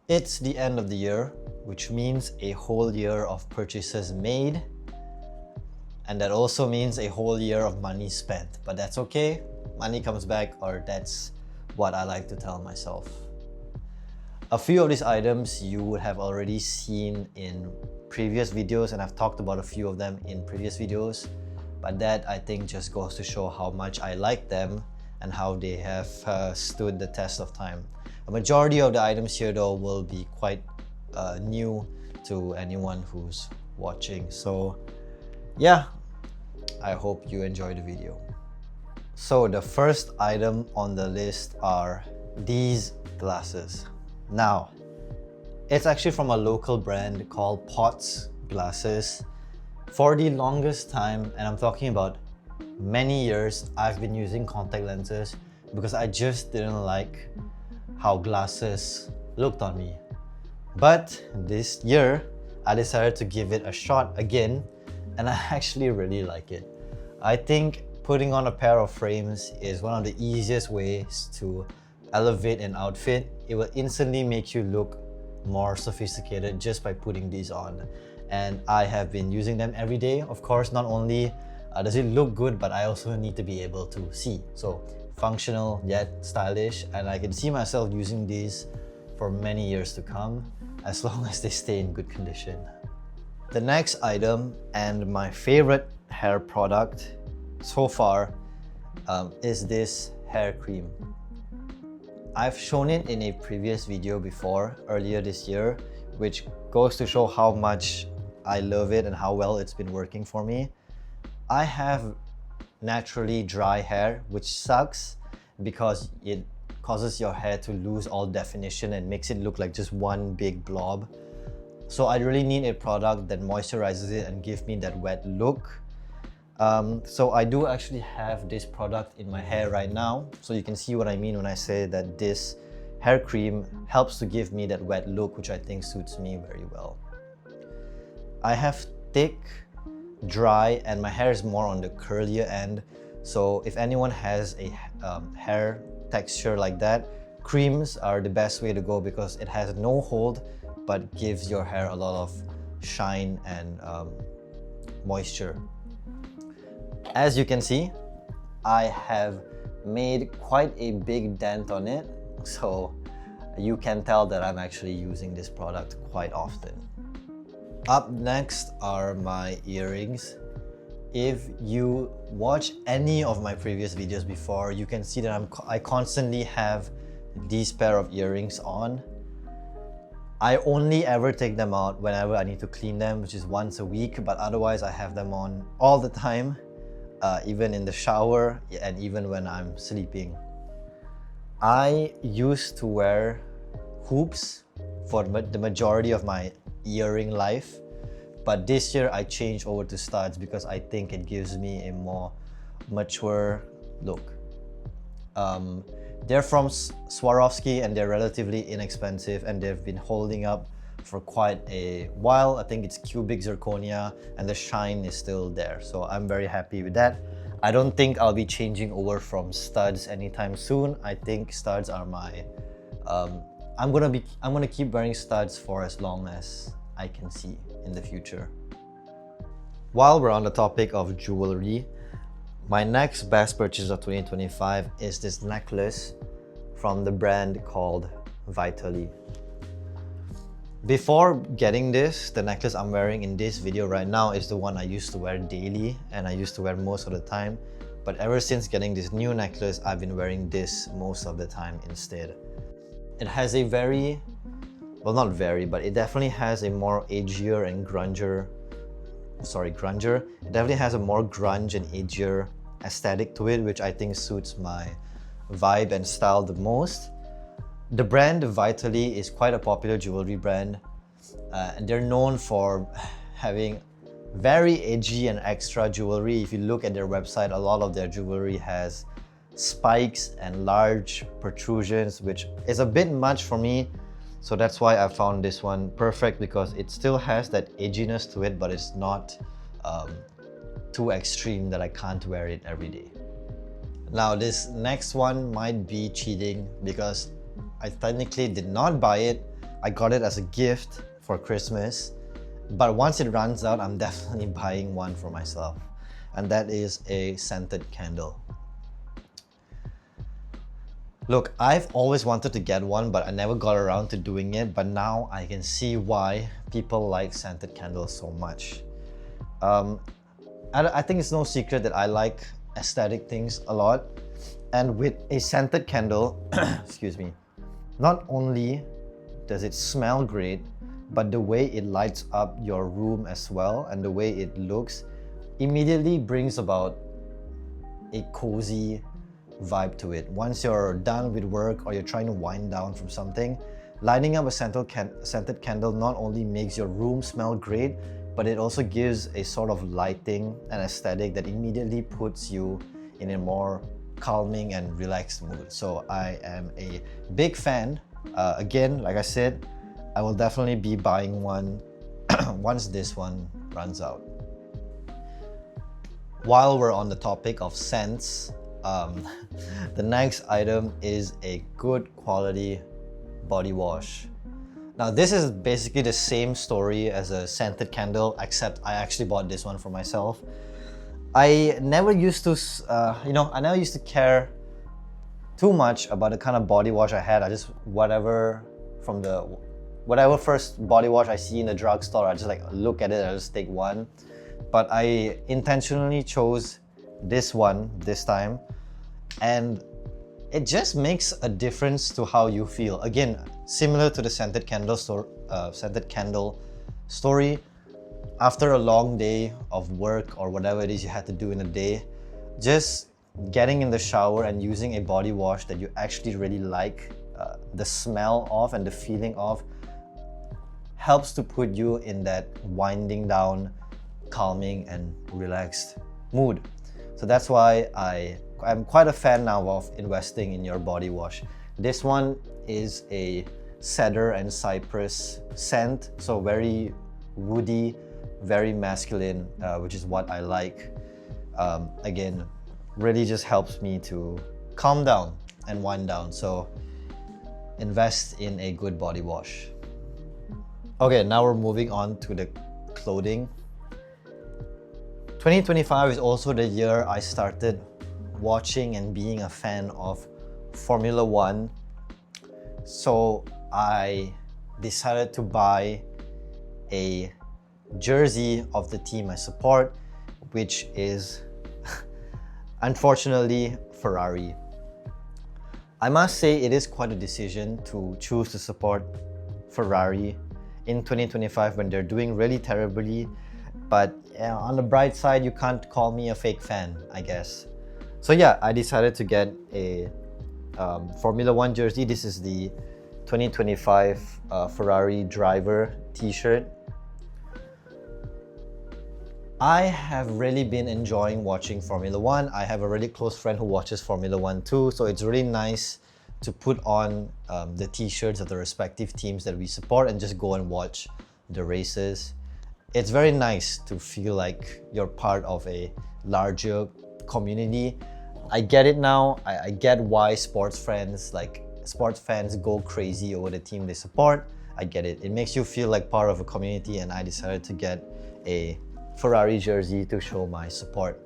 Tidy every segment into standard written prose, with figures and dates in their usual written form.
It's the end of the year, which means a whole year of purchases made, and that also means a whole year of money spent. But that's okay, money comes back, or that's what I like to tell myself. A few of these items you would have already seen in previous videos, and I've talked about a few of them in previous videos, but that I think just goes to show how much I like them and how they have stood the test of time. A majority of the items here though will be quite new to anyone who's watching. So yeah, I hope you enjoy the video. So the first item on the list are these glasses. Now, it's actually from a local brand called Potts Glasses. For the longest time, and I'm talking about many years, I've been using contact lenses because I just didn't like how glasses looked on me. But this year, I decided to give it a shot again, and I actually really like it. I think putting on a pair of frames is one of the easiest ways to elevate an outfit. It will instantly make you look more sophisticated just by putting these on. And I have been using them every day. Of course, not only does it look good, but I also need to be able to see. So functional yet stylish, and I can see myself using these for many years to come, as long as they stay in good condition. The next item, and my favorite hair product so far, is this hair cream. I've shown it in a previous video before, earlier this year, which goes to show how much I love it and how well it's been working for me. I have naturally dry hair, which sucks because it causes your hair to lose all definition and makes it look like just one big blob. So I really need a product that moisturizes it and gives me that wet look. So I do actually have this product in my hair right now, so you can see what I mean when I say that this hair cream helps to give me that wet look, which I think suits me very well. I have thick, dry, and my hair is more on the curlier end, so if anyone has a hair texture like that, creams are the best way to go because it has no hold but gives your hair a lot of shine and moisture. As you can see, I have made quite a big dent on it, so you can tell that I'm actually using this product quite often. Up next are my earrings. If you watch any of my previous videos before, you can see that I constantly have these pair of earrings on. I only ever take them out whenever I need to clean them, which is once a week, but otherwise I have them on all the time. Even in the shower and even when I'm sleeping. I used to wear hoops for the majority of my earring life, but this year I changed over to studs because I think it gives me a more mature look. They're from Swarovski and they're relatively inexpensive, and they've been holding up for quite a while. I think it's cubic zirconia and the shine is still there, so I'm very happy with that. I don't think I'll be changing over from studs anytime soon. I think studs are my I'm gonna keep wearing studs for as long as I can see in the future. While we're on the topic of jewelry, my next best purchase of 2025 is this necklace from the brand called Vitaly. Before getting this, the necklace I'm wearing in this video right now is the one I used to wear daily and I used to wear most of the time. But ever since getting this new necklace, I've been wearing this most of the time instead. It has a very, well not very, but it definitely has a more agier and grunger. It definitely has a more grunge and agier aesthetic to it, which I think suits my vibe and style the most. The brand Vitaly is quite a popular jewelry brand, and they're known for having very edgy and extra jewelry. If you look at their website, a lot of their jewelry has spikes and large protrusions, which is a bit much for me. So that's why I found this one perfect, because it still has that edginess to it, but it's not too extreme that I can't wear it every day. Now this next one might be cheating because I technically did not buy it. I got it as a gift for Christmas, but once it runs out, I'm definitely buying one for myself, and that is a scented candle. Look, I've always wanted to get one, but I never got around to doing it, but now I can see why people like scented candles so much. I think it's no secret that I like aesthetic things a lot, and with a scented candle, excuse me, not only does it smell great, but the way it lights up your room as well and the way it looks immediately brings about a cozy vibe to it. Once you're done with work or you're trying to wind down from something, lighting up a scented candle not only makes your room smell great, but it also gives a sort of lighting and aesthetic that immediately puts you in a more calming and relaxed mood. So I am a big fan. Again, like I said, I will definitely be buying one once this one runs out. While we're on the topic of scents, the next item is a good quality body wash. Now this is basically the same story as a scented candle, except I actually bought this one for myself. I never used to, I never used to care too much about the kind of body wash I had. I just, whatever first body wash I see in the drugstore, I just like look at it, I just take one. But I intentionally chose this one this time, and it just makes a difference to how you feel. Again, similar to the scented candle story. After a long day of work or whatever it is you had to do in a day, just getting in the shower and using a body wash that you actually really like the smell of and the feeling of helps to put you in that winding down, calming and relaxed mood. So that's why I'm quite a fan now of investing in your body wash. This one is a cedar and cypress scent, so very woody, very masculine, which is what I like. Again, really just helps me to calm down and wind down. So invest in a good body wash. Okay, now we're moving on to the clothing. 2025 is also the year I started watching and being a fan of Formula One. So I decided to buy a jersey of the team I support, which is unfortunately Ferrari. I must say it is quite a decision to choose to support Ferrari in 2025 when they're doing really terribly, but on the bright side, you can't call me a fake fan, I guess. So yeah, I decided to get a Formula One jersey. This is the 2025 Ferrari driver t-shirt. I have really been enjoying watching Formula One. I have a really close friend who watches Formula One too, so it's really nice to put on the t-shirts of the respective teams that we support and just go and watch the races. It's very nice to feel like you're part of a larger community. I get it now. I get why sports fans go crazy over the team they support. I get it. It makes you feel like part of a community, and I decided to get a Ferrari jersey to show my support.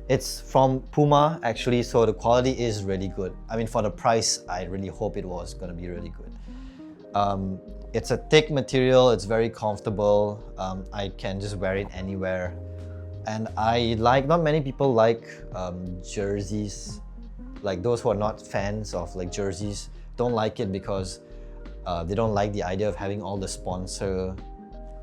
It's from Puma actually, so the quality is really good. I mean, for the price, I really hope it was gonna be really good. It's a thick material, it's very comfortable. I can just wear it anywhere. And not many people like jerseys. Like those who are not fans of like jerseys don't like it because they don't like the idea of having all the sponsor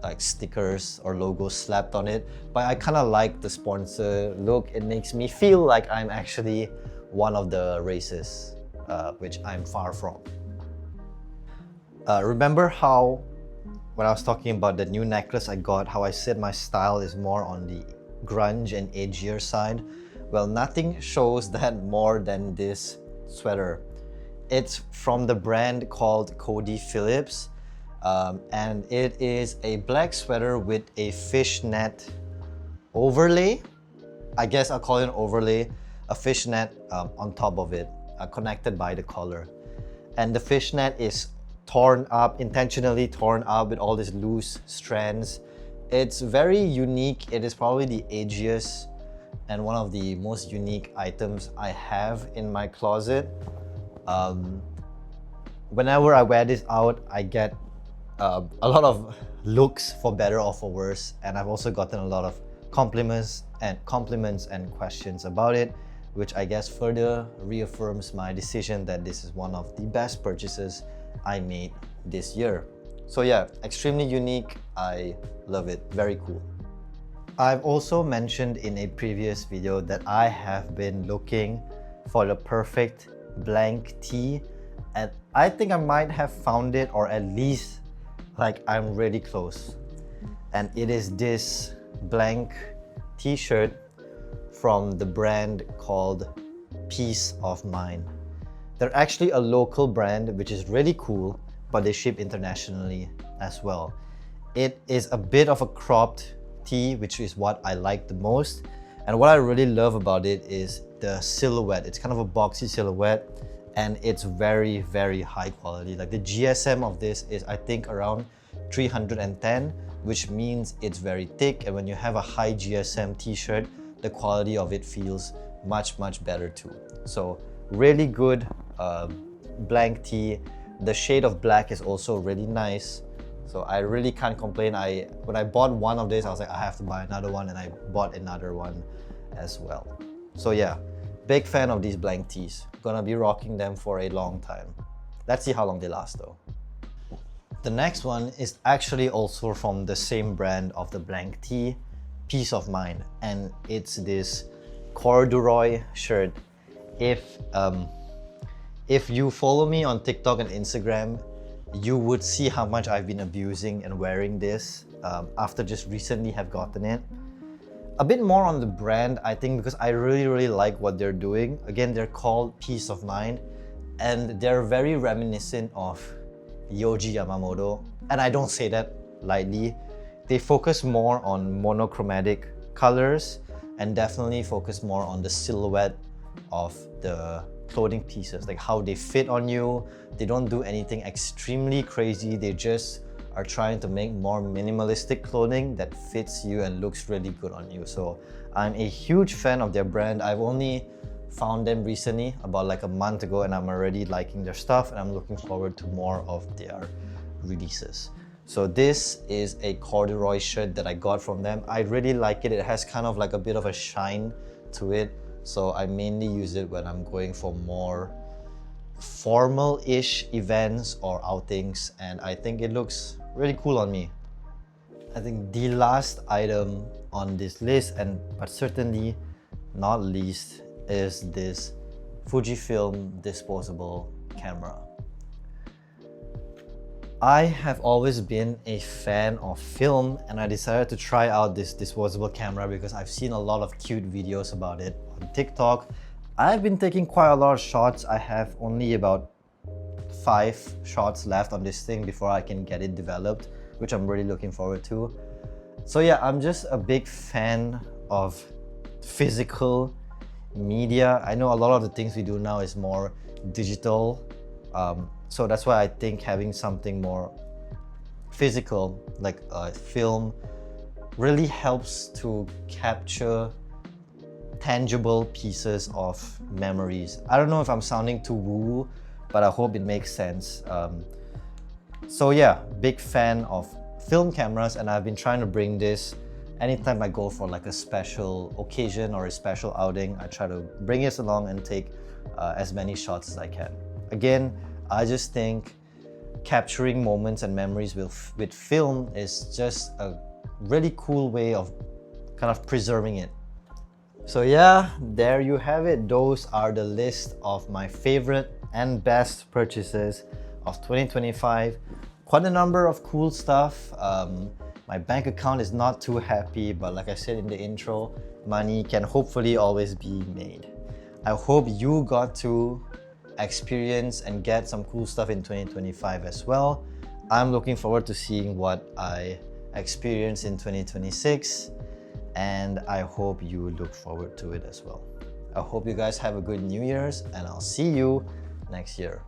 like stickers or logos slapped on it. But I kind of like the sponsor look. It makes me feel like I'm actually one of the races, which I'm far from. Remember how when I was talking about the new necklace I got, how I said my style is more on the grunge and edgier side? Well, nothing shows that more than this sweater. It's from the brand called Kody Phillips, and it is a black sweater with a fishnet overlay. I guess I'll call it an overlay, a fishnet on top of it, connected by the collar. And the fishnet is torn up, intentionally torn up with all these loose strands. It's very unique. It is probably the edgiest and one of the most unique items I have in my closet. Whenever I wear this out, I get a lot of looks, for better or for worse, and I've also gotten a lot of compliments and questions about it, which I guess further reaffirms my decision that this is one of the best purchases I made this year. So yeah, extremely unique. I love it. Very cool. I've also mentioned in a previous video that I have been looking for the perfect blank tee, and I think I might have found it, or at least like I'm really close. And it is this blank t-shirt from the brand called Peace of Mind. They're actually a local brand, which is really cool, but they ship internationally as well. It is a bit of a cropped tee, which is what I like the most. And what I really love about it is the silhouette. It's kind of a boxy silhouette, and it's very, very high quality. Like the GSM of this is, I think, around 310, which means it's very thick. And when you have a high GSM t-shirt, the quality of it feels much, much better too. So really good blank tee. The shade of black is also really nice. So I really can't complain. When I bought one of these, I was like, I have to buy another one, and I bought another one as well. So yeah, big fan of these blank tees. Gonna be rocking them for a long time. Let's see how long they last though. The next one is actually also from the same brand of the blank tee, Peace of Mind, and it's this corduroy shirt. If you follow me on TikTok and Instagram, you would see how much I've been abusing and wearing this after just recently have gotten it. A bit more on the brand, I think, because I really, really like what they're doing. Again, they're called Peace of Mind, and they're very reminiscent of Yohji Yamamoto. And I don't say that lightly. They focus more on monochromatic colors and definitely focus more on the silhouette of the clothing pieces, like how they fit on you. They don't do anything extremely crazy. They just are trying to make more minimalistic clothing that fits you and looks really good on you. So I'm a huge fan of their brand. I've only found them recently, about like a month ago, and I'm already liking their stuff, and I'm looking forward to more of their releases. So this is a corduroy shirt that I got from them. I really like it. It has kind of like a bit of a shine to it. So I mainly use it when I'm going for more formal-ish events or outings, and I think it looks really cool on me. I think the last item on this list, but certainly not least, is this Fujifilm disposable camera. I have always been a fan of film, and I decided to try out this disposable camera because I've seen a lot of cute videos about it on TikTok. I've been taking quite a lot of shots. I have only about 5 shots left on this thing before I can get it developed, which I'm really looking forward to. So yeah, I'm just a big fan of physical media. I know a lot of the things we do now is more digital. So that's why I think having something more physical, like a film, really helps to capture tangible pieces of memories. I don't know if I'm sounding too woo, but I hope it makes sense. So yeah, big fan of film cameras, and I've been trying to bring this anytime I go for like a special occasion or a special outing. I try to bring this along and take as many shots as I can. Again, I just think capturing moments and memories with film is just a really cool way of kind of preserving it. So yeah, there you have it. Those are the list of my favorite and best purchases of 2025. Quite a number of cool stuff. My bank account is not too happy, but like I said in the intro, money can hopefully always be made. I hope you got to experience and get some cool stuff in 2025 as well. I'm looking forward to seeing what I experience in 2026, and I hope you look forward to it as well. I hope you guys have a good New Year's, and I'll see you next year.